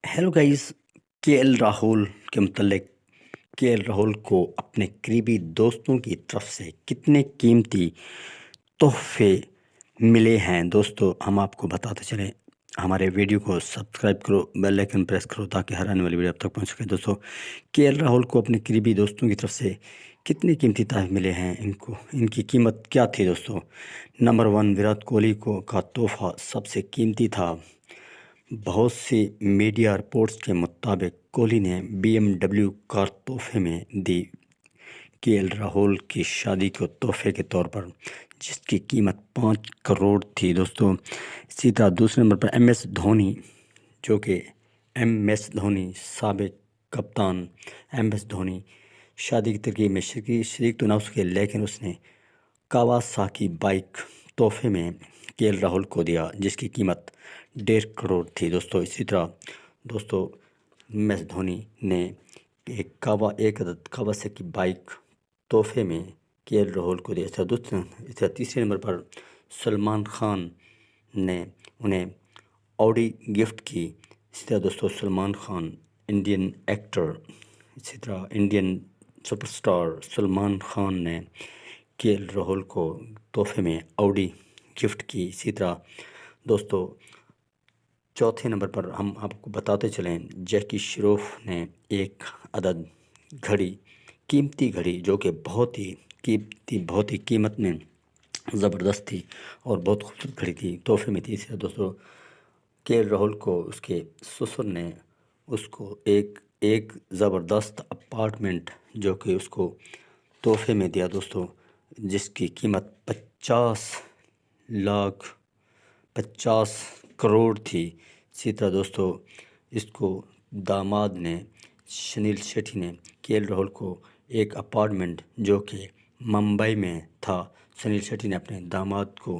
Hello guys. के L Rahul को अपने करीबी दोस्तों की तरफ से कितने कीमती तोहफे मिले हैं दोस्तों, हम आपको बताते चलें। हमारे वीडियो को सब्सक्राइब करो, बेल आइकन प्रेस करो ताकि हर आने वाली वीडियो आप तक पहुंच सके। दोस्तों, के एल राहुल को अपने करीबी दोस्तों की तरफ से कितने कीमती तोहफे मिले हैं, इनकी कीमत क्या थी दोस्तों। नंबर 1, विराट कोहली को का तोहफा सबसे कीमती था। बहुत सी मीडिया रिपोर्ट्स के मुताबिक कोहली ने BMW कार तोहफे में दी के एल राहुल की शादी को तोहफे के तौर पर, जिसकी कीमत 5 करोड़ थी दोस्तों। इसी तरह दूसरे नंबर पर MS धोनी, जो कि MS धोनी साबिक कप्तान MS धोनी शादी की तरकीब में शरीक तो ना उसके, लेकिन उसने कावासाकी बाइक तोहफे में के एल राहुल को दिया, जिसकी कीमत 1.5 करोड़ थी दोस्तों। इसी तरह दोस्तों, MS धोनी ने एक अदद कावासाकी बाइक तोहफे में के एल राहुल को दिया। इस तरह तीसरे नंबर पर सलमान खान ने उन्हें ऑडी गिफ्ट की। इसी तरह दोस्तों, सलमान खान इंडियन एक्टर, इसी तरह इंडियन सुपरस्टार सलमान खान ने के एल राहुल को तोहफे में ऑडी गिफ्ट की। इसी तरह दोस्तों, चौथे नंबर पर हम आपको बताते चलें, जैकी श्रॉफ ने एक अदद घड़ी, कीमती घड़ी, जो कि बहुत ही कीमत में ज़बरदस्त थी और बहुत खूबसूरत घड़ी थी, तोहफे में थी। इसी तरह दोस्तों, के एल राहुल को उसके ससुर ने उसको एक ज़बरदस्त अपार्टमेंट, जो कि उसको तोहफे में दिया दोस्तों, जिसकी कीमत 50 करोड़ थी। इसी तरह दोस्तों, इसको दामाद ने, सुनील शेट्टी ने के एल राहुल को एक अपार्टमेंट, जो कि मुंबई में था, सुनील शेट्टी ने अपने दामाद को